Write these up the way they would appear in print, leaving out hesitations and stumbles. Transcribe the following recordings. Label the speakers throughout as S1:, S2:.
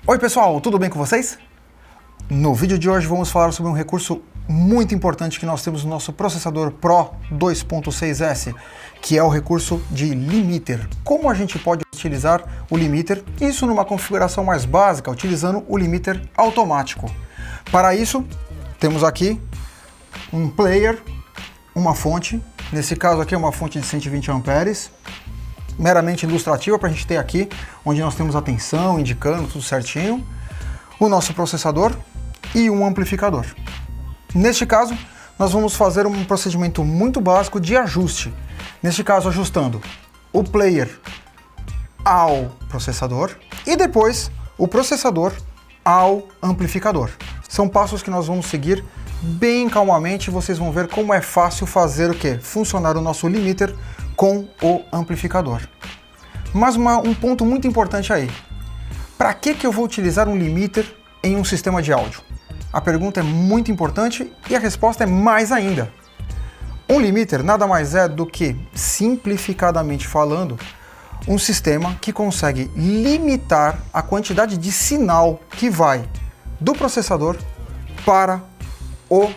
S1: Oi pessoal, tudo bem com vocês? No vídeo de hoje vamos falar sobre um recurso muito importante que nós temos no nosso processador Pro 2.6S, que é o recurso de limiter. Como a gente pode utilizar o limiter, isso numa configuração mais básica, utilizando o limiter automático. Para isso, temos aqui um player, uma fonte, nesse caso aqui é uma fonte de 120 amperes, meramente ilustrativa para a gente ter aqui, onde nós temos a tensão, indicando tudo certinho, o nosso processador e um amplificador. Neste caso, nós vamos fazer um procedimento muito básico de ajuste. Neste caso, ajustando o player ao processador e depois o processador ao amplificador. São passos que nós vamos seguir bem calmamente e vocês vão ver como é fácil fazer o quê? Funcionar o nosso limiter com o amplificador. Mas um ponto muito importante aí. Para que eu vou utilizar um limiter em um sistema de áudio? A pergunta é muito importante e a resposta é mais ainda. Um limiter nada mais é do que, simplificadamente falando, um sistema que consegue limitar a quantidade de sinal que vai do processador para o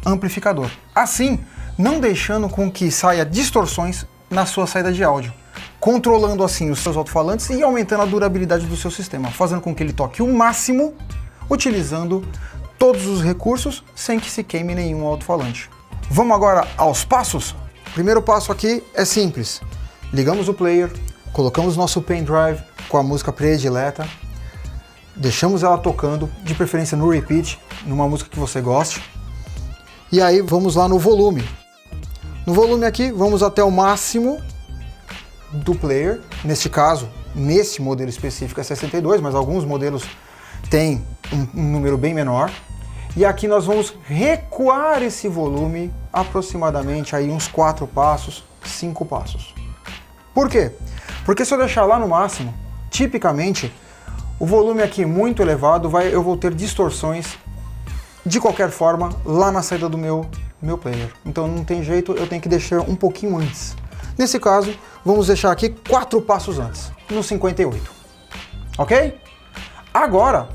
S1: amplificador. Assim, não deixando com que saia distorções na sua saída de áudio, controlando assim os seus alto-falantes e aumentando a durabilidade do seu sistema, fazendo com que ele toque o máximo, utilizando todos os recursos sem que se queime nenhum alto-falante. Vamos agora aos passos? O primeiro passo aqui é simples. Ligamos o player, colocamos nosso pendrive com a música predileta, deixamos ela tocando, de preferência no repeat, numa música que você goste, e aí vamos lá no volume. No volume aqui, vamos até o máximo do player. Neste caso, nesse modelo específico é 62, mas alguns modelos têm um número bem menor. E aqui nós vamos recuar esse volume aproximadamente aí uns 4 passos, 5 passos. Por quê? Porque se eu deixar lá no máximo, tipicamente, o volume aqui muito elevado, eu vou ter distorções de qualquer forma lá na saída do meu player. Então não tem jeito, eu tenho que deixar um pouquinho antes. Nesse caso, vamos deixar aqui 4 passos antes, no 58. Ok? Agora,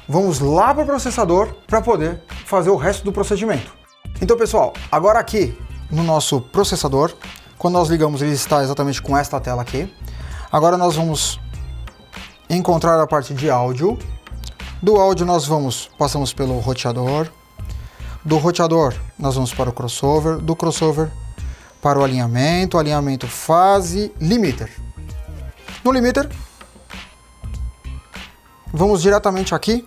S1: vamos lá para o processador para poder fazer o resto do procedimento. Então pessoal, agora aqui no nosso processador, quando nós ligamos ele está exatamente com esta tela aqui. Agora nós vamos encontrar a parte de áudio. Do áudio nós passamos pelo roteador. Do roteador nós vamos para o crossover. Do crossover para o alinhamento, fase, limiter. No limiter, vamos diretamente aqui.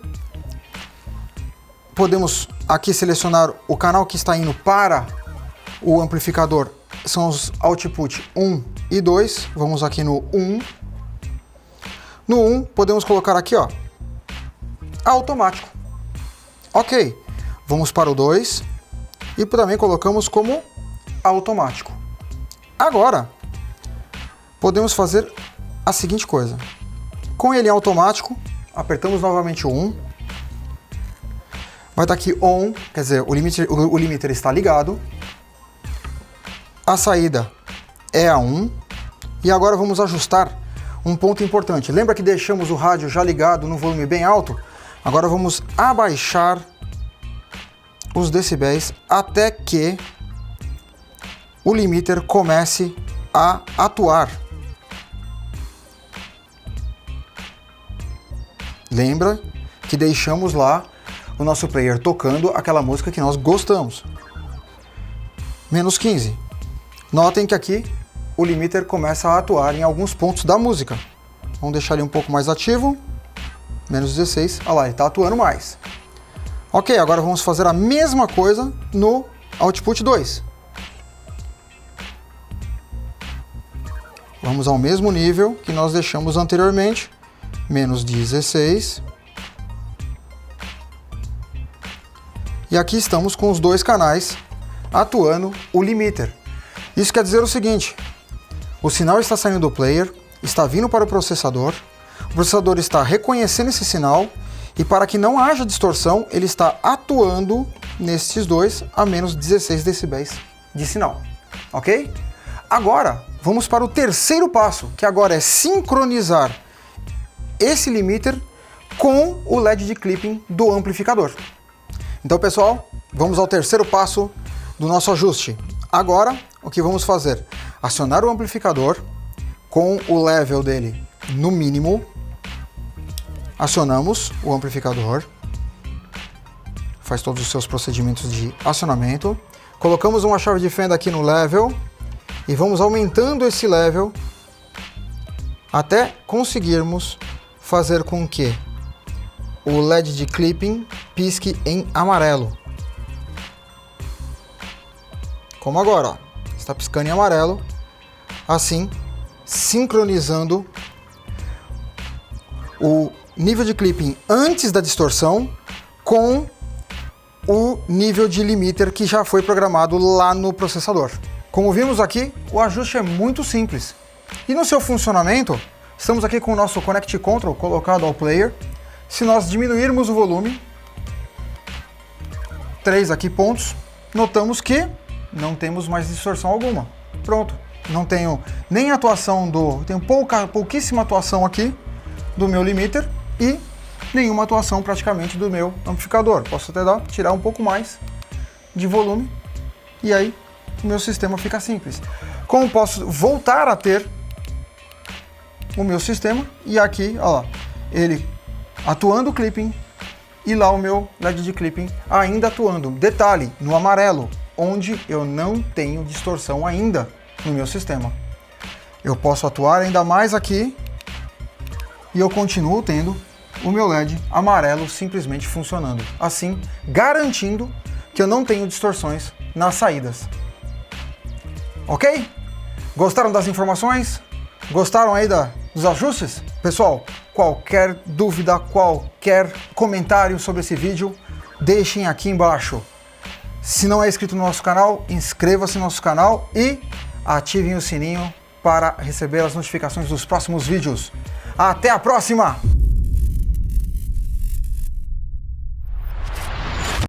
S1: Podemos aqui selecionar o canal que está indo para o amplificador. São os output 1 e 2. Vamos aqui no 1. No 1 podemos colocar aqui, ó, automático. Ok, vamos para o 2 e também colocamos como automático. Agora, podemos fazer a seguinte coisa. Com ele em automático, apertamos novamente o 1. Vai estar aqui on, quer dizer, o limiter está ligado. A saída é a 1. E agora vamos ajustar um ponto importante. Lembra que deixamos o rádio já ligado no volume bem alto? Agora vamos abaixar os decibéis até que o limiter comece a atuar. Lembra que deixamos lá o nosso player tocando aquela música que nós gostamos. Menos 15. Notem que aqui o limiter começa a atuar em alguns pontos da música. Vamos deixar ele um pouco mais ativo. Menos 16. Olha lá, ele está atuando mais. Ok, agora vamos fazer a mesma coisa no output 2. Vamos ao mesmo nível que nós deixamos anteriormente. Menos 16. E aqui estamos com os dois canais atuando o limiter. Isso quer dizer o seguinte: o sinal está saindo do player, está vindo para o processador está reconhecendo esse sinal e para que não haja distorção, ele está atuando nesses dois a menos 16 decibéis de sinal, ok? Agora, vamos para o terceiro passo, que agora é sincronizar esse limiter com o LED de clipping do amplificador. Então, pessoal, vamos ao terceiro passo do nosso ajuste. Agora, o que vamos fazer? Acionar o amplificador com o level dele no mínimo. Acionamos o amplificador. Faz todos os seus procedimentos de acionamento. Colocamos uma chave de fenda aqui no level e vamos aumentando esse level até conseguirmos fazer com que o LED de clipping pisque em amarelo. Como agora, ó, está piscando em amarelo, assim sincronizando o nível de clipping antes da distorção com o nível de limiter que já foi programado lá no processador. Como vimos aqui, o ajuste é muito simples. E no seu funcionamento, estamos aqui com o nosso Connect Control colocado ao player. Se nós diminuirmos o volume, 3 aqui pontos, notamos que não temos mais distorção alguma. Pronto, não tenho nem atuação tenho pouquíssima atuação aqui do meu limiter e nenhuma atuação praticamente do meu amplificador. Posso até tirar um pouco mais de volume e aí o meu sistema fica simples. Como posso voltar a ter o meu sistema e aqui, ó, ele atuando o clipping e lá o meu LED de clipping ainda atuando. Detalhe, no amarelo, onde eu não tenho distorção ainda no meu sistema. Eu posso atuar ainda mais aqui e eu continuo tendo o meu LED amarelo simplesmente funcionando. Assim, garantindo que eu não tenho distorções nas saídas. Ok? Gostaram das informações? Gostaram aí dos ajustes? Pessoal, qualquer dúvida, qualquer comentário sobre esse vídeo, deixem aqui embaixo. Se não é inscrito no nosso canal, inscreva-se no nosso canal e ativem o sininho para receber as notificações dos próximos vídeos. Até a próxima!